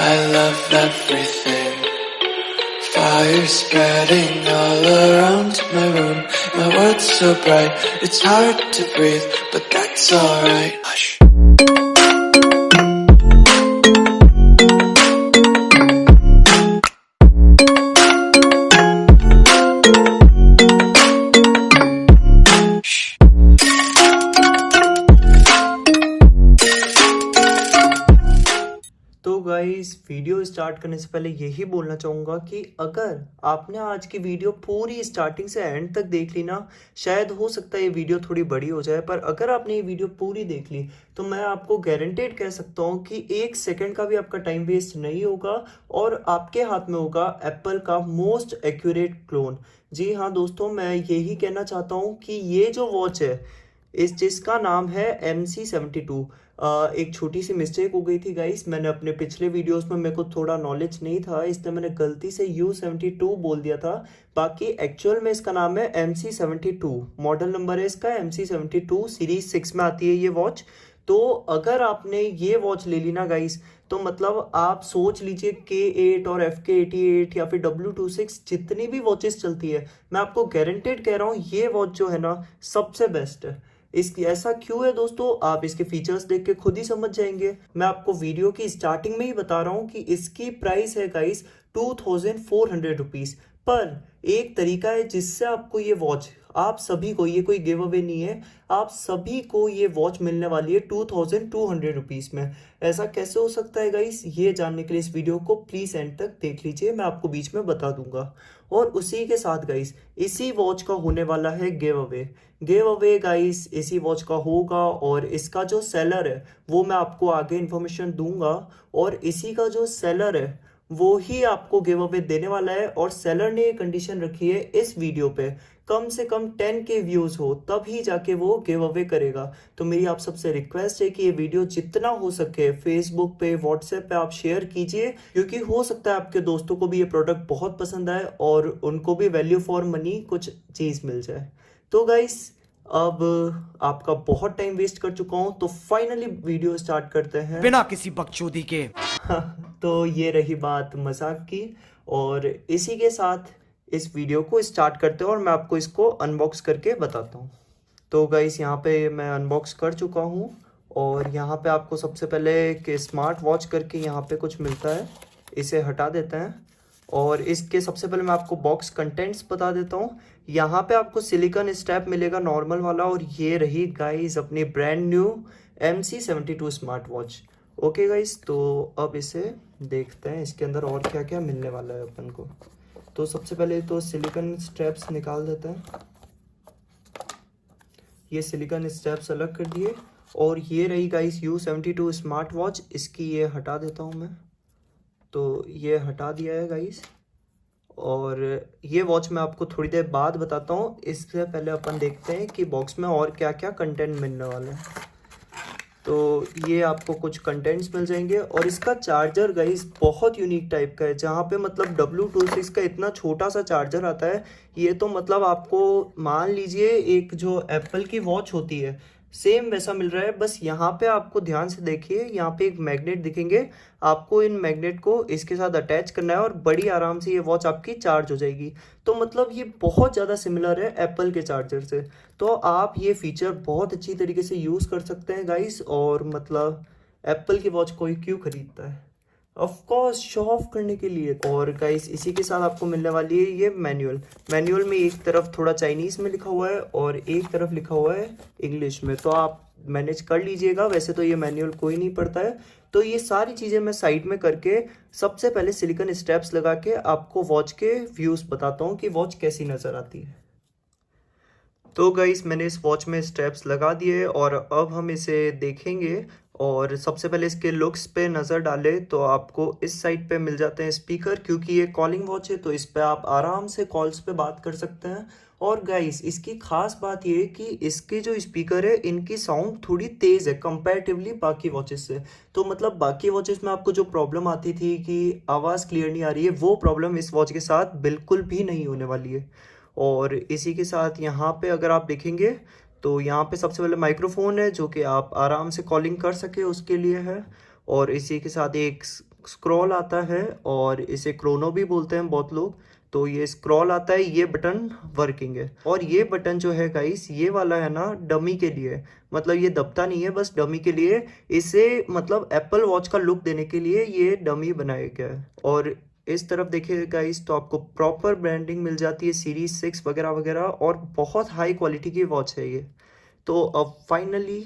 I love everything. Fire spreading all around my room. My world's so bright, it's hard to breathe, but that's alright. Hush. तो guys video start करने से पहले यही बोलना चाहूँगा कि अगर आपने आज की वीडियो पूरी स्टार्टिंग से एंड तक देख ली ना, शायद हो सकता है ये वीडियो थोड़ी बड़ी हो जाए, पर अगर आपने ये वीडियो पूरी देख ली तो मैं आपको गारंटेड कह सकता हूँ कि 1 सेकंड का भी आपका टाइम वेस्ट नहीं होगा और आपके हाथ में होगा एप्पल का मोस्ट एक्यूरेट क्लोन। जी हाँ दोस्तों, मैं यही कहना चाहता हूँ कि ये जो वॉच है जिसका नाम है MC72। एक छोटी सी मिस्टेक हो गई थी गाइस, मैंने अपने पिछले वीडियोस में मेरे को थोड़ा नॉलेज नहीं था, इसलिए मैंने गलती से U72 बोल दिया था। बाकी एक्चुअल में इसका नाम है MC72, मॉडल नंबर है इसका MC72, सीरीज 6 में आती है ये वॉच। तो अगर आपने ये वॉच ले ली ना गाइस, तो मतलब आप सोच लीजिए K8 और FK88 या फिर W26 जितनी भी वॉचेस चलती है, मैं आपको गारंटेड कह रहा हूँ ये वॉच जो है ना सबसे बेस्ट है। इसकी ऐसा क्यों है दोस्तों, आप इसके फीचर्स देख के खुद ही समझ जाएंगे। मैं आपको वीडियो की स्टार्टिंग में ही बता रहा हूँ कि इसकी प्राइस है गाइस 2400 रुपीज। पर एक तरीका है जिससे आपको ये वॉच, आप सभी को, ये कोई गिव अवे नहीं है, आप सभी को ये वॉच मिलने वाली है 2200 रुपीज में। ऐसा कैसे हो सकता है गाइस, ये जानने के लिए इस वीडियो को प्लीज एंड तक देख लीजिए, मैं आपको बीच में बता दूंगा। और उसी के साथ गाइस इसी वॉच का होने वाला है गिव अवे गाइस, इसी वॉच का होगा और इसका जो सेलर है वो मैं आपको आगे इन्फॉर्मेशन दूंगा और इसी का जो सेलर है वो ही आपको गिव अवे देने वाला है। और सेलर ने ये कंडीशन रखी है इस वीडियो पे कम से कम 10K व्यूज हो तब ही जाके वो गिव अवे करेगा। तो मेरी आप सबसे रिक्वेस्ट है कि ये वीडियो जितना हो सके फेसबुक पे, व्हाट्सएप पे आप शेयर कीजिए, क्योंकि हो सकता है आपके दोस्तों को भी ये प्रोडक्ट बहुत पसंद आए और उनको भी वैल्यू फॉर मनी कुछ चीज मिल जाए। तो गाइस अब आपका बहुत टाइम वेस्ट कर चुका हूं, तो फाइनली वीडियो स्टार्ट करते हैं बिना किसी बकचोदी के। तो ये रही बात मजाक की, और इसी के साथ इस वीडियो को स्टार्ट करते हैं और मैं आपको इसको अनबॉक्स करके बताता हूँ। तो गाइस यहाँ पे मैं अनबॉक्स कर चुका हूँ और यहाँ पे आपको सबसे पहले कि स्मार्ट वॉच करके यहाँ पे कुछ मिलता है, इसे हटा देते हैं। और इसके सबसे पहले मैं आपको बॉक्स कंटेंट्स बता देता हूँ। यहाँ पे आपको सिलिकॉन स्ट्रैप मिलेगा नॉर्मल वाला, और ये रही गाइस अपनी brand new MC72 smart watch. Okay guys, तो अब इसे देखते हैं इसके अंदर और क्या क्या मिलने वाला है अपन को। तो सबसे पहले तो सिलिकॉन स्ट्रैप्स निकाल देते हैं, ये सिलिकॉन स्ट्रैप्स अलग कर दिए। और ये रही गाइस U72 स्मार्ट वॉच, इसकी ये हटा देता हूँ मैं, तो ये हटा दिया है गाइस। और ये वॉच मैं आपको थोड़ी देर बाद बताता हूँ, इससे पहले अपन देखते हैं कि बॉक्स में और क्या क्या कंटेंट मिलने वाला है। तो ये आपको कुछ कंटेंट्स मिल जाएंगे और इसका चार्जर गाइस बहुत यूनिक टाइप का है, जहाँ पे मतलब W26 का इतना छोटा सा चार्जर आता है, ये तो मतलब आपको मान लीजिए एक जो एप्पल की वॉच होती है सेम वैसा मिल रहा है। बस यहाँ पे आपको ध्यान से देखिए, यहाँ पे एक मैग्नेट दिखेंगे, आपको इन मैग्नेट को इसके साथ अटैच करना है और बड़ी आराम से ये वॉच आपकी चार्ज हो जाएगी। तो मतलब ये बहुत ज़्यादा सिमिलर है एप्पल के चार्जर से, तो आप ये फीचर बहुत अच्छी तरीके से यूज़ कर सकते हैं गाइस। और मतलब एप्पल की वॉच कोई क्यों खरीदता है, ऑफ कोर्स शो ऑफ करने के लिए। और गाइस इसी के साथ आपको मिलने वाली है ये मैनुअल में एक तरफ थोड़ा चाइनीज में लिखा हुआ है और एक तरफ लिखा हुआ है इंग्लिश में, तो आप मैनेज कर लीजिएगा, वैसे तो ये मैनुअल कोई नहीं पढ़ता है। तो ये सारी चीज़ें मैं साइड में करके सबसे पहले सिलिकॉन स्ट्रैप्स लगा के आपको वॉच के व्यूज़ बताता हूँ कि वॉच कैसी नज़र आती है। तो गाइस मैंने इस वॉच में स्ट्रैप्स लगा दिए और अब हम इसे देखेंगे। और सबसे पहले इसके लुक्स पे नज़र डालें तो आपको इस साइड पे मिल जाते हैं स्पीकर, क्योंकि ये कॉलिंग वॉच है तो इस पे आप आराम से कॉल्स पे बात कर सकते हैं। और गाइस इसकी खास बात ये है कि इसके जो स्पीकर है इनकी साउंड थोड़ी तेज़ है कंपैरेटिवली बाकी वॉचेस से। तो मतलब बाकी वॉचेस में आपको जो प्रॉब्लम आती थी कि आवाज़ क्लियर नहीं आ रही है, वो प्रॉब्लम इस वॉच के साथ बिल्कुल भी नहीं होने वाली है। और इसी के साथ यहाँ पे अगर आप देखेंगे तो यहाँ पे सबसे पहले माइक्रोफोन है जो कि आप आराम से कॉलिंग कर सके उसके लिए है। और इसी के साथ एक स्क्रॉल आता है और इसे क्रोनो भी बोलते हैं बहुत लोग। तो ये स्क्रॉल आता है, ये बटन वर्किंग है। और ये बटन जो है गाइस, ये वाला है ना डमी के लिए, मतलब ये दबता नहीं है, बस डमी के लिए। इसे मतलब एप्पल वॉच का लुक देने के लिए ये डमी बनाया गया है। और इस तरफ देखिए गाइस तो आपको प्रॉपर ब्रांडिंग मिल जाती है, सीरीज 6 वगैरह वगैरह, और बहुत हाई क्वालिटी की वॉच है ये। तो अब फाइनली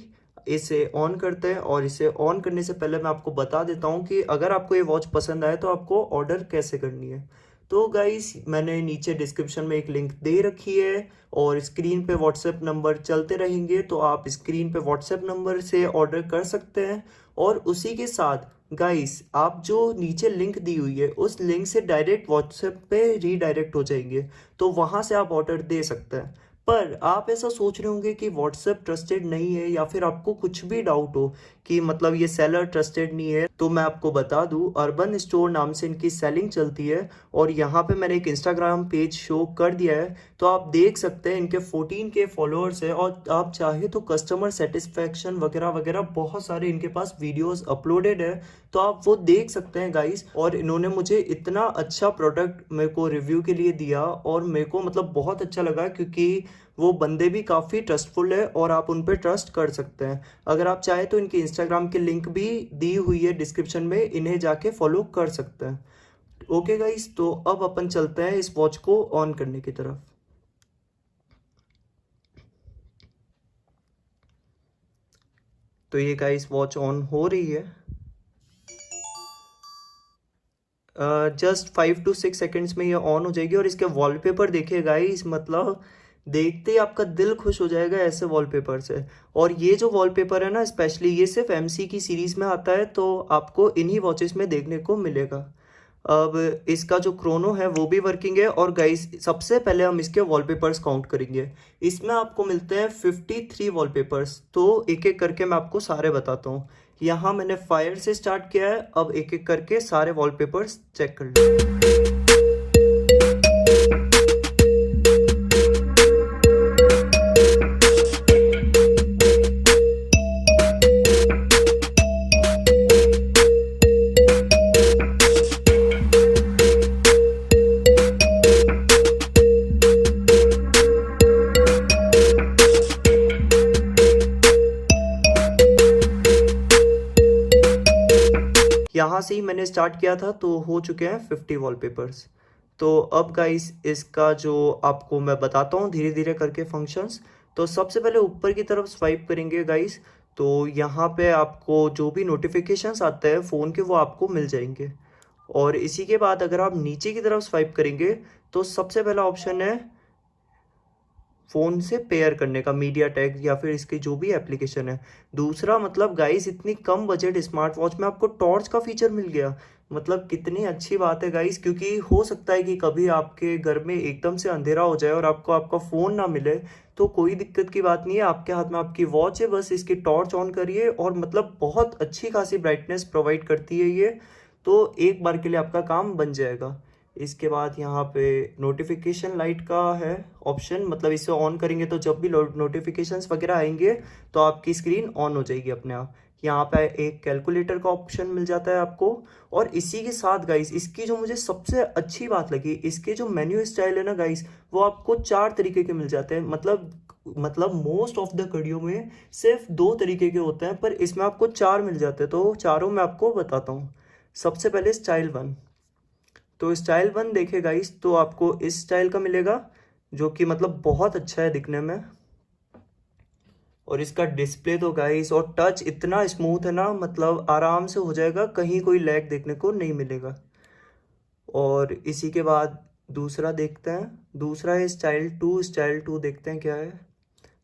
इसे ऑन करते हैं, और इसे ऑन करने से पहले मैं आपको बता देता हूँ कि अगर आपको ये वॉच पसंद आए तो आपको ऑर्डर कैसे करनी है। तो गाइस मैंने नीचे डिस्क्रिप्शन में एक लिंक दे रखी है, और स्क्रीन पे व्हाट्सएप नंबर चलते रहेंगे, तो आप स्क्रीन पे व्हाट्सएप नंबर से ऑर्डर कर सकते हैं। और उसी के साथ गाइस आप जो नीचे लिंक दी हुई है उस लिंक से डायरेक्ट व्हाट्सएप पे रीडायरेक्ट हो जाएंगे, तो वहाँ से आप ऑर्डर दे सकते हैं। पर आप ऐसा सोच रहे होंगे कि व्हाट्सएप ट्रस्टेड नहीं है, या फिर आपको कुछ भी डाउट हो कि मतलब ये सेलर ट्रस्टेड नहीं है, तो मैं आपको बता दूं अर्बन स्टोर नाम से इनकी सेलिंग चलती है। और यहाँ पे मैंने एक इंस्टाग्राम पेज शो कर दिया है, तो आप देख सकते हैं इनके 14K फॉलोअर्स है, और आप चाहे तो कस्टमर सेटिस्फेक्शन वगैरह वगैरह बहुत सारे इनके पास वीडियोस अपलोडेड है, तो आप वो देख सकते हैं गाइस। और इन्होंने मुझे इतना अच्छा प्रोडक्ट मेरे को रिव्यू के लिए दिया, और मेरे को मतलब बहुत अच्छा लगा, क्योंकि वो बंदे भी काफ़ी ट्रस्टफुल है और आप उन पर ट्रस्ट कर सकते हैं। अगर आप चाहे तो इनके इंस्टाग्राम की लिंक भी दी हुई है डिस्क्रिप्शन में, इन्हें जाके फॉलो कर सकते हैं। ओके गाइस, तो अब अपन चलते हैं इस वॉच को ऑन करने की तरफ। तो ये गाइस वॉच ऑन हो रही है, जस्ट 5 to 6 सेकेंड्स में ये ऑन हो जाएगी। और इसके वॉलपेपर देखिए गाइस, मतलब देखते ही आपका दिल खुश हो जाएगा ऐसे वॉलपेपर से। और ये जो वॉलपेपर है ना, स्पेशली ये सिर्फ MC की सीरीज में आता है, तो आपको इन्हीं वॉचेस में देखने को मिलेगा। अब इसका जो क्रोनो है वो भी वर्किंग है। और गाइस सबसे पहले हम इसके वॉलपेपर्स काउंट करेंगे। इसमें आपको मिलते हैं 53 वॉलपेपर्स, तो एक एक करके मैं आपको सारे बताता हूँ। यहाँ मैंने फायर से स्टार्ट किया है, अब एक एक करके सारे वॉलपेपर्स चेक कर लीजिए। यहाँ से ही मैंने स्टार्ट किया था, तो हो चुके हैं 50 वॉलपेपर्स। तो अब गाइस इसका जो आपको मैं बताता हूँ धीरे धीरे करके फंक्शंस। तो सबसे पहले ऊपर की तरफ स्वाइप करेंगे गाइस, तो यहाँ पे आपको जो भी नोटिफिकेशंस आते हैं फ़ोन के वो आपको मिल जाएंगे। और इसी के बाद अगर आप नीचे की तरफ स्वाइप करेंगे तो सबसे पहला ऑप्शन है फ़ोन से पेयर करने का, मीडिया टेक या फिर इसकी जो भी एप्लीकेशन है। दूसरा मतलब गाइस इतनी कम बजट स्मार्ट वॉच में आपको टॉर्च का फीचर मिल गया, मतलब कितनी अच्छी बात है गाइस। क्योंकि हो सकता है कि कभी आपके घर में एकदम से अंधेरा हो जाए और आपको आपका फ़ोन ना मिले, तो कोई दिक्कत की बात नहीं है, आपके हाथ में आपकी वॉच है, बस इसकी टॉर्च ऑन करिए और मतलब बहुत अच्छी खासी ब्राइटनेस प्रोवाइड करती है ये, तो एक बार के लिए आपका काम बन जाएगा। इसके बाद यहाँ पे नोटिफिकेशन लाइट का है ऑप्शन, मतलब इसे ऑन करेंगे तो जब भी नोटिफिकेशंस वगैरह आएंगे तो आपकी स्क्रीन ऑन हो जाएगी अपने आप। यहाँ पे एक कैलकुलेटर का ऑप्शन मिल जाता है आपको। और इसी के साथ गाइस इसकी जो मुझे सबसे अच्छी बात लगी, इसके जो मेन्यू स्टाइल है ना गाइस, वो आपको 4 तरीके के मिल जाते हैं। मतलब मोस्ट ऑफ द घड़ियों में सिर्फ 2 तरीके के होते हैं, पर इसमें आपको 4 मिल जाते हैं, तो चारों मैं आपको बताता हूँ। सबसे पहले स्टाइल 1। तो स्टाइल 1 देखे गाइस तो आपको इस स्टाइल का मिलेगा, जो कि मतलब बहुत अच्छा है दिखने में। और इसका डिस्प्ले तो गाइस और टच इतना स्मूथ है ना, मतलब आराम से हो जाएगा, कहीं कोई लैग देखने को नहीं मिलेगा। और इसी के बाद दूसरा देखते हैं, दूसरा है स्टाइल 2। स्टाइल 2 देखते हैं क्या है।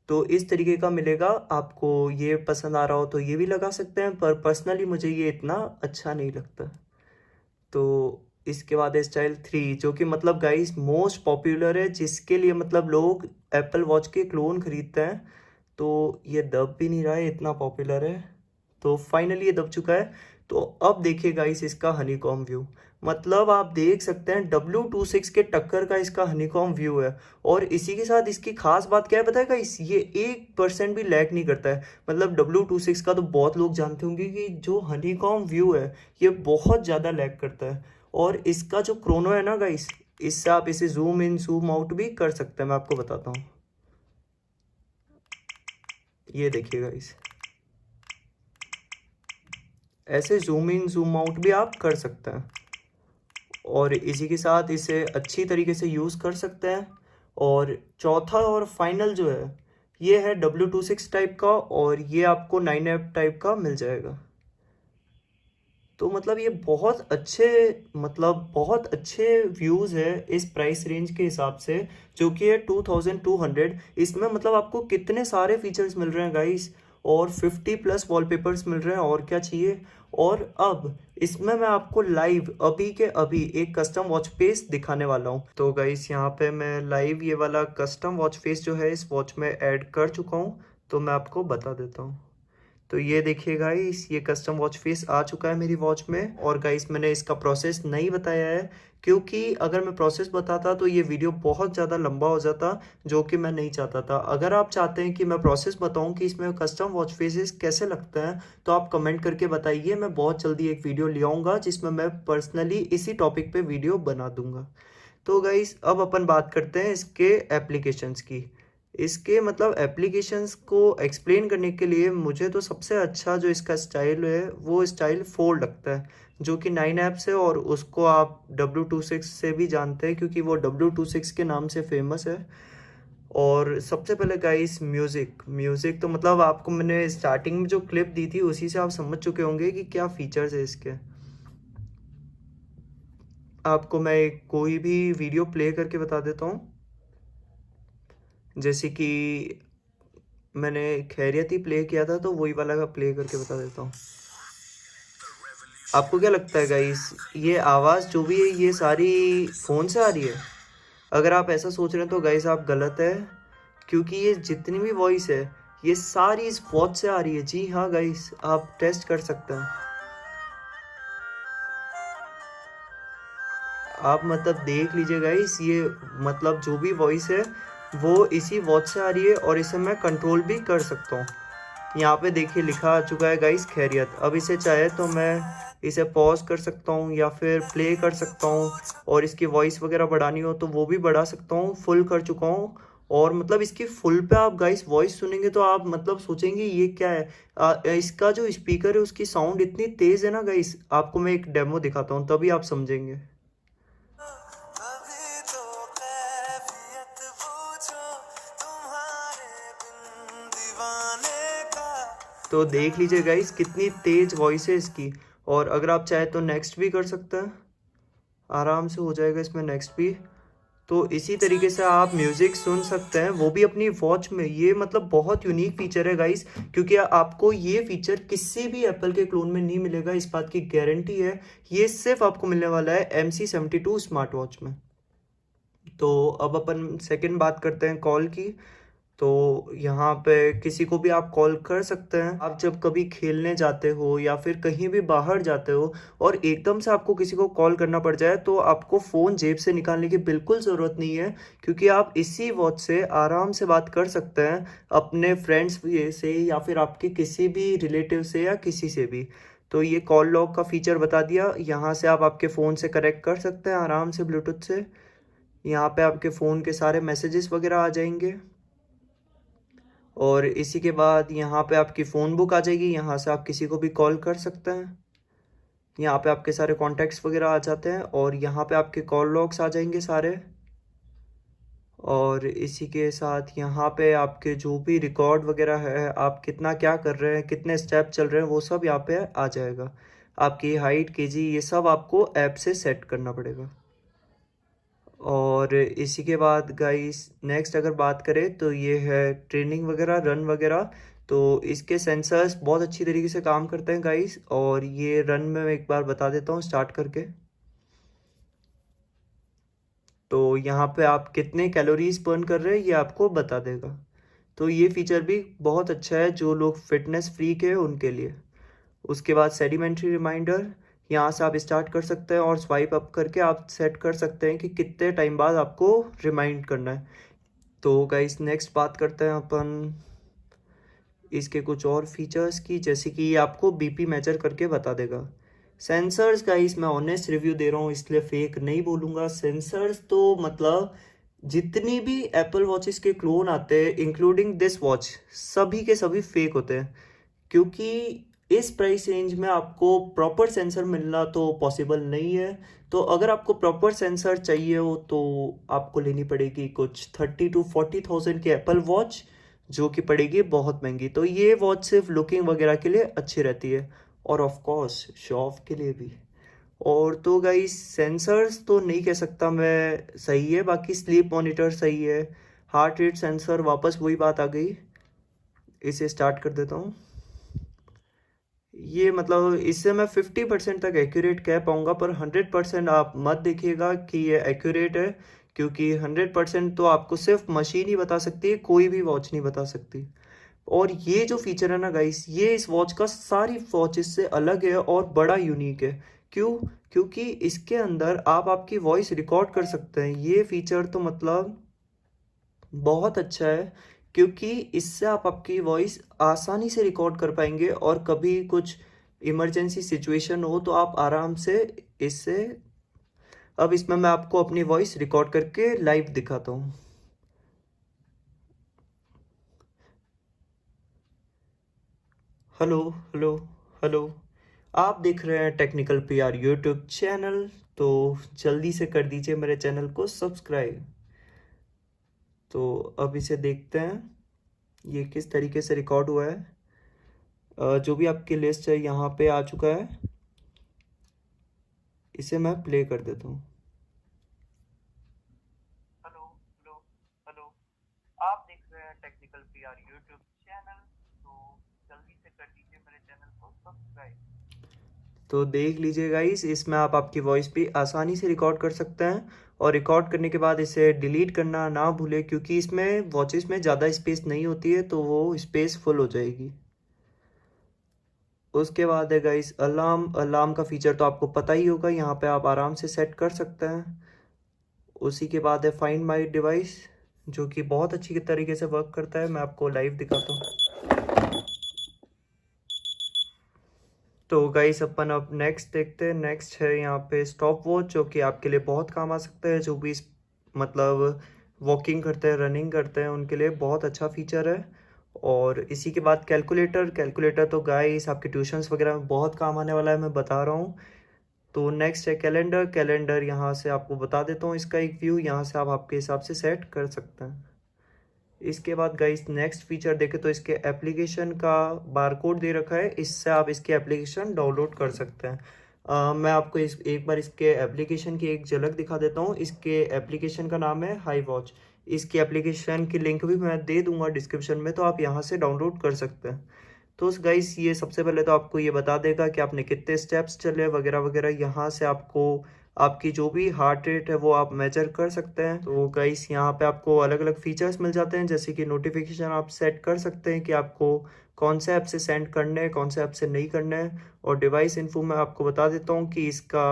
तो इस तरीके का मिलेगा आपको, ये पसंद आ रहा हो तो ये भी लगा सकते हैं, पर पर्सनली मुझे ये इतना अच्छा नहीं लगता। तो इसके बाद है स्टाइल 3, जो कि मतलब गाइस मोस्ट पॉपुलर है, जिसके लिए मतलब लोग एप्पल वॉच के क्लोन खरीदते हैं। तो ये दब भी नहीं रहा है, इतना पॉपुलर है। तो फाइनली ये दब चुका है। तो अब देखिए गाइस इसका हनीकॉम्ब व्यू, मतलब आप देख सकते हैं W26 के टक्कर का इसका हनीकॉम्ब व्यू है। और इसी के साथ इसकी खास बात क्या है पता है गाइस, ये 1% भी लैग नहीं करता है। मतलब W26 का तो बहुत लोग जानते होंगे कि जो हनीकॉम्ब व्यू है ये बहुत ज़्यादा लैग करता है। और इसका जो क्रोनो है ना गाइस, इससे आप इसे जूम इन जूम आउट भी कर सकते हैं, मैं आपको बताता हूँ। ये देखिए गाइस, ऐसे जूम इन जूम आउट भी आप कर सकते हैं और इसी के साथ इसे अच्छी तरीके से यूज़ कर सकते हैं। और चौथा और फाइनल जो है ये है W26 टाइप का, और ये आपको 9F टाइप का मिल जाएगा। तो मतलब ये बहुत अच्छे, मतलब बहुत अच्छे व्यूज़ है इस प्राइस रेंज के हिसाब से, जो कि है 2200। इसमें मतलब आपको कितने सारे फीचर्स मिल रहे हैं गाइस, और 50+ वॉलपेपर्स मिल रहे हैं, और क्या चाहिए। और अब इसमें मैं आपको लाइव अभी के अभी एक कस्टम वॉच फेस दिखाने वाला हूँ। तो गाइस यहाँ पे मैं लाइव ये वाला कस्टम वॉच फेस जो है इस वॉच में ऐड कर चुका हूँ, तो मैं आपको बता देता हूँ। तो ये देखिए गाइस, ये कस्टम वॉच फेस आ चुका है मेरी वॉच में। और गाइस मैंने इसका प्रोसेस नहीं बताया है, क्योंकि अगर मैं प्रोसेस बताता तो ये वीडियो बहुत ज़्यादा लंबा हो जाता, जो कि मैं नहीं चाहता था। अगर आप चाहते हैं कि मैं प्रोसेस बताऊं कि इसमें कस्टम वॉच फेसेस कैसे लगते हैं, तो आप कमेंट करके बताइए। मैं बहुत जल्दी एक वीडियो ले आऊँगा जिसमें मैं पर्सनली इसी टॉपिक पे वीडियो बना दूंगा। तो गाइस अब अपन बात करते हैं इसके एप्लीकेशंस की। इसके मतलब एप्लीकेशंस को एक्सप्लेन करने के लिए मुझे तो सबसे अच्छा जो इसका स्टाइल है वो स्टाइल फोल्ड लगता है, जो कि 9 ऐप्स है। और उसको आप W26 से भी जानते हैं क्योंकि वो W26 के नाम से फेमस है। और सबसे पहले गाइस म्यूज़िक, म्यूज़िक तो मतलब आपको मैंने स्टार्टिंग में जो क्लिप दी थी उसी से आप समझ चुके होंगे कि क्या फीचर्स है इसके। आपको मैं कोई भी वीडियो प्ले करके बता देता हूँ, जैसे कि मैंने खैरियत ही प्ले किया था तो वही वाला का प्ले करके बता देता हूँ। आपको क्या लगता है गाइस, ये आवाज़ जो भी है ये सारी फ़ोन से आ रही है? अगर आप ऐसा सोच रहे हैं तो गाइस आप गलत है, क्योंकि ये जितनी भी वॉइस है ये सारी इस वॉच से आ रही है। जी हाँ गाइस, आप टेस्ट कर सकते हैं। आप मतलब देख लीजिए गाइस, ये मतलब जो भी वॉइस है वो इसी वॉच से आ रही है, और इसे मैं कंट्रोल भी कर सकता हूँ। यहाँ पे देखिए लिखा आ चुका है गाइस खैरियत। अब इसे चाहे तो मैं इसे पॉज कर सकता हूँ या फिर प्ले कर सकता हूँ, और इसकी वॉइस वगैरह बढ़ानी हो तो वो भी बढ़ा सकता हूँ। फुल कर चुका हूँ, और मतलब इसकी फुल पे आप गाइस वॉइस सुनेंगे तो आप मतलब सोचेंगे ये क्या है। इसका जो स्पीकर है उसकी साउंड इतनी तेज़ है ना गाइस, आपको मैं एक डेमो दिखाता हूँ तभी आप समझेंगे। अभी तो कैफियत पूछो तुम्हारे बिन दीवाने का। तो देख लीजिए गाइस कितनी तेज वॉइस है इसकी। और अगर आप चाहे तो नेक्स्ट भी कर सकते हैं, आराम से हो जाएगा इसमें नेक्स्ट भी। तो इसी तरीके से आप म्यूज़िक सुन सकते हैं, वो भी अपनी वॉच में। ये मतलब बहुत यूनिक फीचर है गाइस, क्योंकि आपको ये फीचर किसी भी एप्पल के क्लोन में नहीं मिलेगा, इस बात की गारंटी है। ये सिर्फ आपको मिलने वाला है MC72 स्मार्ट वॉच में। तो अब अपन सेकंड बात करते हैं कॉल की। तो यहाँ पे किसी को भी आप कॉल कर सकते हैं। आप जब कभी खेलने जाते हो या फिर कहीं भी बाहर जाते हो और एकदम से आपको किसी को कॉल करना पड़ जाए, तो आपको फ़ोन जेब से निकालने की बिल्कुल ज़रूरत नहीं है, क्योंकि आप इसी वॉच से आराम से बात कर सकते हैं अपने फ्रेंड्स से या फिर आपके किसी भी रिलेटिव से या किसी से भी। तो ये कॉल लॉग का फीचर बता दिया, यहाँ से आप आपके फ़ोन से कनेक्ट कर सकते हैं आराम से ब्लूटूथ से। यहाँ पे आपके फ़ोन के सारे मैसेजेस वगैरह आ जाएंगे, और इसी के बाद यहाँ पे आपकी फ़ोन बुक आ जाएगी, यहाँ से आप किसी को भी कॉल कर सकते हैं। यहाँ पे आपके सारे कॉन्टैक्ट्स वगैरह आ जाते हैं, और यहाँ पे आपके कॉल लॉग्स आ जाएंगे सारे। और इसी के साथ यहाँ पे आपके जो भी रिकॉर्ड वगैरह है, आप कितना क्या कर रहे हैं, कितने स्टेप चल रहे हैं, वो सब यहाँ पे आ जाएगा। आपकी हाइट, केजी, ये सब आपको ऐप से सेट करना पड़ेगा। और इसी के बाद गाइस नेक्स्ट अगर बात करें तो ये है ट्रेनिंग वगैरह, रन वगैरह। तो इसके सेंसर्स बहुत अच्छी तरीके से काम करते हैं गाइस, और ये रन में मैं एक बार बता देता हूँ स्टार्ट करके। तो यहाँ पे आप कितने कैलोरीज बर्न कर रहे हैं ये आपको बता देगा। तो ये फीचर भी बहुत अच्छा है जो लोग फिटनेस फ्रीक है उनके लिए। उसके बाद सेडिमेंट्री रिमाइंडर, यहाँ से आप स्टार्ट कर सकते हैं और स्वाइप अप करके आप सेट कर सकते हैं कि कितने टाइम बाद आपको रिमाइंड करना है। तो गाइस नेक्स्ट बात करते हैं अपन इसके कुछ और फीचर्स की, जैसे कि ये आपको बीपी मेजर करके बता देगा। सेंसर्स गाइस मैं ऑनेस्ट रिव्यू दे रहा हूँ इसलिए फेक नहीं बोलूँगा। सेंसर्स तो मतलब जितनी भी एप्पल वॉचेस के क्लोन आते हैं इंक्लूडिंग दिस वॉच, सभी के सभी फेक होते हैं, क्योंकि इस प्राइस रेंज में आपको प्रॉपर सेंसर मिलना तो पॉसिबल नहीं है। तो अगर आपको प्रॉपर सेंसर चाहिए हो तो आपको लेनी पड़ेगी कुछ 30 to 40 थाउजेंड की एप्पल वॉच, जो कि पड़ेगी बहुत महंगी। तो ये वॉच सिर्फ लुकिंग वगैरह के लिए अच्छी रहती है और ऑफ कोर्स शो ऑफ के लिए भी। और तो गाइस सेंसर्स तो नहीं कह सकता मैं सही है, बाकी स्लीप मॉनिटर सही है, हार्ट रेट सेंसर वापस वही बात आ गई। इसे स्टार्ट कर देता हूँ। ये मतलब इससे मैं 50% तक एक्यूरेट कह पाऊंगा, पर 100% आप मत देखिएगा कि ये एक्यूरेट है, क्योंकि 100% तो आपको सिर्फ मशीन ही बता सकती है, कोई भी वॉच नहीं बता सकती। और ये जो फीचर है ना गाइस, ये इस वॉच का सारी वॉचेस से अलग है और बड़ा यूनिक है। क्यों? क्योंकि इसके अंदर आप आपकी वॉइस रिकॉर्ड कर सकते हैं। ये फीचर तो मतलब बहुत अच्छा है, क्योंकि इससे आप आपकी वॉइस आसानी से रिकॉर्ड कर पाएंगे और कभी कुछ इमरजेंसी सिचुएशन हो तो आप आराम से इससे। अब इसमें मैं आपको अपनी वॉइस रिकॉर्ड करके लाइव दिखाता हूँ। Hello hello hello. आप देख रहे हैं टेक्निकल पीआर यूट्यूब चैनल, तो जल्दी से कर दीजिए मेरे चैनल को सब्सक्राइब। तो अब इसे देखते हैं ये किस तरीके से रिकॉर्ड हुआ है। जो भी आपकी लिस्ट है यहाँ पे आ चुका है, इसे मैं प्ले कर देता हूँ। Hello hello hello. आप देख रहे हैं टेक्निकल पीआर यूट्यूब चैनल, तो जल्दी से कर दीजिए मेरे चैनल को सब्सक्राइब। तो देख लीजिए गाइस, इसमें आप आपकी वॉइस भी आसानी से रिकॉर्ड कर सकते हैं और रिकॉर्ड करने के बाद इसे डिलीट करना ना भूलें, क्योंकि इसमें वॉचेस में ज़्यादा स्पेस नहीं होती है, तो वो स्पेस फुल हो जाएगी। उसके बाद है गाइस अलार्म। अलार्म का फीचर तो आपको पता ही होगा, यहाँ पे आप आराम से सेट कर सकते हैं। उसी के बाद है फाइंड माय डिवाइस, जो कि बहुत अच्छी तरीके से वर्क करता है। मैं आपको लाइव दिखाता हूँ। तो गाइस अपन अब नेक्स्ट देखते हैं। नेक्स्ट है यहाँ पे स्टॉप वॉच, जो कि आपके लिए बहुत काम आ सकता है। जो भी मतलब वॉकिंग करते हैं, रनिंग करते हैं, उनके लिए बहुत अच्छा फीचर है। और इसी के बाद कैलकुलेटर। कैलकुलेटर तो गाइस आपके ट्यूशन्स वगैरह में बहुत काम आने वाला है, मैं बता रहा हूँ। तो नेक्स्ट है कैलेंडर। कैलेंडर यहाँ से आपको बता देता हूँ इसका एक व्यू, यहाँ से आप आपके हिसाब से सेट कर सकते हैं। इसके बाद गाइस नेक्स्ट फीचर देखें तो इसके एप्लीकेशन का बारकोड दे रखा है, इससे आप इसकी एप्लीकेशन डाउनलोड कर सकते हैं। मैं आपको एक बार इसके एप्लीकेशन की एक झलक दिखा देता हूँ। इसके एप्लीकेशन का नाम है हाई वॉच। इसकी एप्लीकेशन की लिंक भी मैं दे दूंगा डिस्क्रिप्शन में, तो आप यहाँ से डाउनलोड कर सकते हैं। तो गाइस ये सबसे पहले तो आपको ये बता देगा कि आपने कितने स्टेप्स चले वगैरह वगैरह। यहाँ से आपको आपकी जो भी हार्ट रेट है वो आप मेजर कर सकते हैं। तो गाइस यहाँ पे आपको अलग अलग फीचर्स मिल जाते हैं, जैसे कि नोटिफिकेशन आप सेट कर सकते हैं कि आपको कौन से ऐप से सेंड करने हैं, कौन से ऐप से नहीं करने हैं। और डिवाइस इन्फो मैं आपको बता देता हूँ कि इसका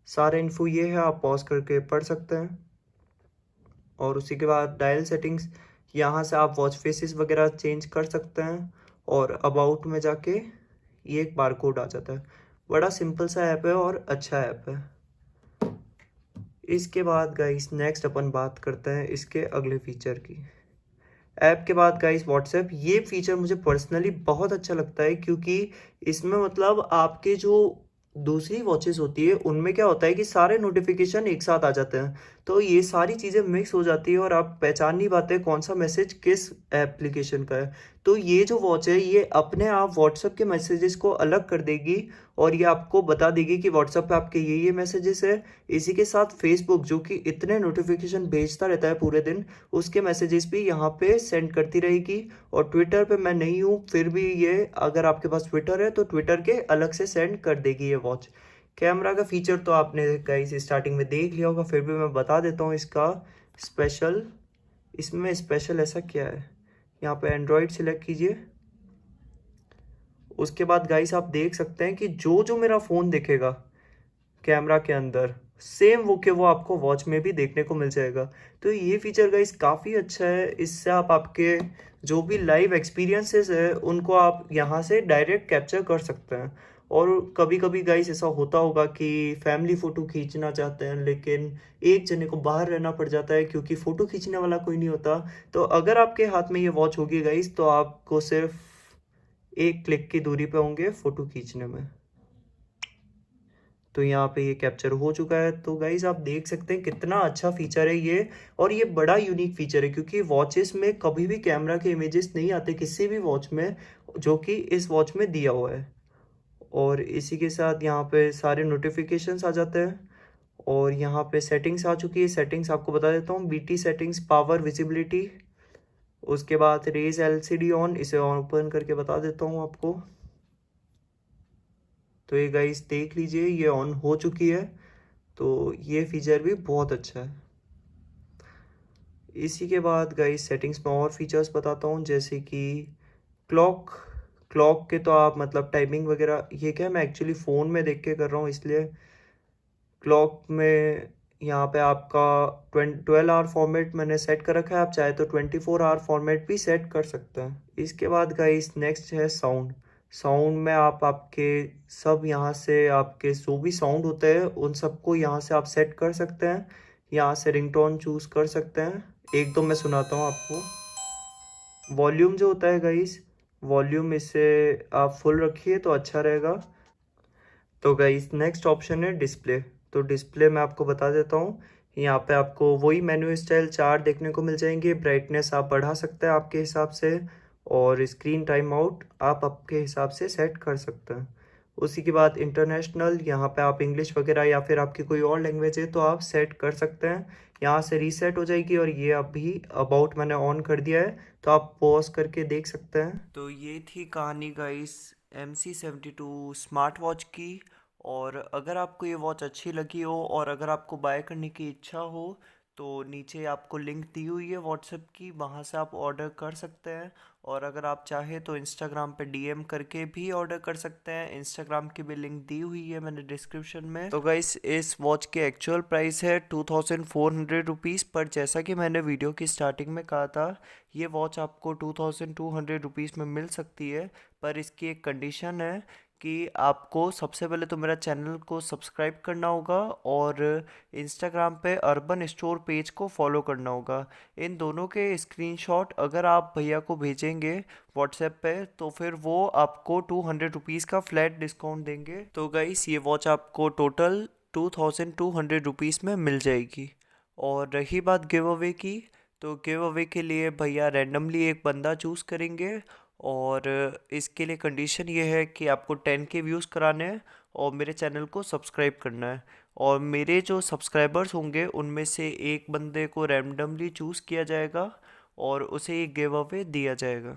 सारा इन्फो ये है, आप पॉज करके पढ़ सकते हैं। और उसी के बाद डायल सेटिंग्स, यहाँ से आप वॉच फेसेस वगैरह चेंज कर सकते हैं। और अबाउट में जाके ये एक बारकोड आ जाता है। बड़ा सिंपल सा ऐप है और अच्छा ऐप है। इसके बाद गाइस नेक्स्ट अपन बात करते हैं इसके अगले फीचर की। ऐप के बाद गाइस व्हाट्सएप। ये फीचर मुझे पर्सनली बहुत अच्छा लगता है, क्योंकि इसमें मतलब आपके जो दूसरी वॉचेस होती है उनमें क्या होता है कि सारे नोटिफिकेशन एक साथ आ जाते हैं, तो ये सारी चीज़ें मिक्स हो जाती है और आप पहचान नहीं पाते कौन सा मैसेज किस एप्लीकेशन का है। तो ये जो वॉच है ये अपने आप व्हाट्सएप के मैसेजेस को अलग कर देगी और ये आपको बता देगी कि व्हाट्सएप पे आपके ये मैसेजेस है। इसी के साथ फेसबुक, जो कि इतने नोटिफिकेशन भेजता रहता है पूरे दिन, उसके मैसेजेस भी यहाँ पे सेंड करती रहेगी। और ट्विटर पे मैं नहीं हूँ, फिर भी ये अगर आपके पास ट्विटर है तो ट्विटर के अलग से सेंड कर देगी ये वॉच। कैमरा का फीचर तो आपने गाइस स्टार्टिंग में देख लिया होगा, फिर भी मैं बता देता हूँ इसका स्पेशल। इसमें स्पेशल ऐसा क्या है, यहाँ पे एंड्रॉयड सिलेक्ट कीजिए। उसके बाद गाइस आप देख सकते हैं कि जो जो मेरा फ़ोन दिखेगा कैमरा के अंदर, सेम वो के वो आपको वॉच में भी देखने को मिल जाएगा। तो ये फीचर गाइस काफ़ी अच्छा है। इससे आप आपके जो भी लाइव एक्सपीरियंसेस है उनको आप यहाँ से डायरेक्ट कैप्चर कर सकते हैं। और कभी कभी गाइस ऐसा होता होगा कि फैमिली फ़ोटो खींचना चाहते हैं लेकिन एक जने को बाहर रहना पड़ जाता है क्योंकि फ़ोटो खींचने वाला कोई नहीं होता। तो अगर आपके हाथ में ये वॉच होगी गाइस तो आपको सिर्फ एक क्लिक की दूरी पे होंगे फ़ोटो खींचने में। तो यहाँ पे ये कैप्चर हो चुका है। तो गाइज़ आप देख सकते हैं कितना अच्छा फीचर है ये। और ये बड़ा यूनिक फीचर है क्योंकि वॉचेस में कभी भी कैमरा के इमेजेस नहीं आते किसी भी वॉच में, जो कि इस वॉच में दिया हुआ है। और इसी के साथ यहाँ पे सारे नोटिफिकेशंस आ जाते हैं। और यहाँ पे सेटिंग्स आ चुकी है। सेटिंग्स आपको बता देता हूँ, बीटी सेटिंग्स, पावर, विजिबिलिटी, उसके बाद रेज एलसीडी ऑन, इसे ऑन ओपन करके बता देता हूँ आपको। तो ये गाइस देख लीजिए ये ऑन हो चुकी है। तो ये फीचर भी बहुत अच्छा है। इसी के बाद गाइस सेटिंग्स में और फीचर्स बताता हूँ, जैसे कि क्लॉक। क्लॉक के तो आप मतलब टाइमिंग वगैरह, ये क्या मैं एक्चुअली फ़ोन में देख के कर रहा हूँ इसलिए। क्लॉक में यहाँ पे आपका 12 आवर फॉर्मेट मैंने सेट कर रखा है, आप चाहे तो 24 आवर फॉर्मेट भी सेट कर सकते हैं। इसके बाद गाइस नेक्स्ट है साउंड। साउंड में आप आपके सब यहाँ से आपके जो भी साउंड होते हैं उन सबको यहाँ से आप सेट कर सकते हैं। यहाँ से रिंगटोन चूज़ कर सकते हैं। एक दो मैं सुनाता हूँ आपको। वॉल्यूम जो होता है गाइस, वॉल्यूम इसे आप फुल रखिए तो अच्छा रहेगा। तो गाइस नेक्स्ट ऑप्शन है डिस्प्ले। तो डिस्प्ले में आपको बता देता हूँ, यहाँ पे आपको वही मेन्यू स्टाइल 4 देखने को मिल जाएंगे। ब्राइटनेस आप बढ़ा सकते हैं आपके हिसाब से, और स्क्रीन टाइम आउट आप आपके हिसाब से सेट कर सकते हैं। उसी के बाद इंटरनेशनल, यहाँ पे आप इंग्लिश वगैरह या फिर आपकी कोई और लैंग्वेज है तो आप सेट कर सकते हैं। यहाँ से रीसेट हो जाएगी। और ये अभी अबाउट मैंने ऑन कर दिया है तो आप पॉज करके देख सकते हैं। तो ये थी कहानी गाइस MC72 स्मार्ट वॉच की। और अगर आपको ये वॉच अच्छी लगी हो और अगर आपको बाय करने की इच्छा हो तो नीचे आपको लिंक दी हुई है व्हाट्सएप की, वहाँ से आप ऑर्डर कर सकते हैं। और अगर आप चाहें तो इंस्टाग्राम पे डीएम करके भी ऑर्डर कर सकते हैं। इंस्टाग्राम की भी लिंक दी हुई है मैंने डिस्क्रिप्शन में। तो गाइस इस वॉच के एक्चुअल प्राइस है 2400 रुपीज़, पर जैसा कि मैंने वीडियो की स्टार्टिंग में कहा था ये वॉच आपको 2200 रुपीज़ में मिल सकती है। पर इसकी एक कंडीशन है कि आपको सबसे पहले तो मेरा चैनल को सब्सक्राइब करना होगा और इंस्टाग्राम पे अर्बन स्टोर पेज को फॉलो करना होगा। इन दोनों के स्क्रीनशॉट अगर आप भैया को भेजेंगे व्हाट्सएप पे तो फिर वो आपको 200 रुपीज़ का फ्लैट डिस्काउंट देंगे। तो गाइस ये वॉच आपको टोटल 2200 रुपीज़ में मिल जाएगी। और रही बात गिव अवे की, तो गिव अवे के लिए भैया रैंडमली एक बंदा चूज़ करेंगे। और इसके लिए कंडीशन ये है कि आपको 10K व्यूज़ कराने हैं और मेरे चैनल को सब्सक्राइब करना है। और मेरे जो सब्सक्राइबर्स होंगे उनमें से एक बंदे को रैंडमली चूज़ किया जाएगा और उसे एक गिव अवे दिया जाएगा।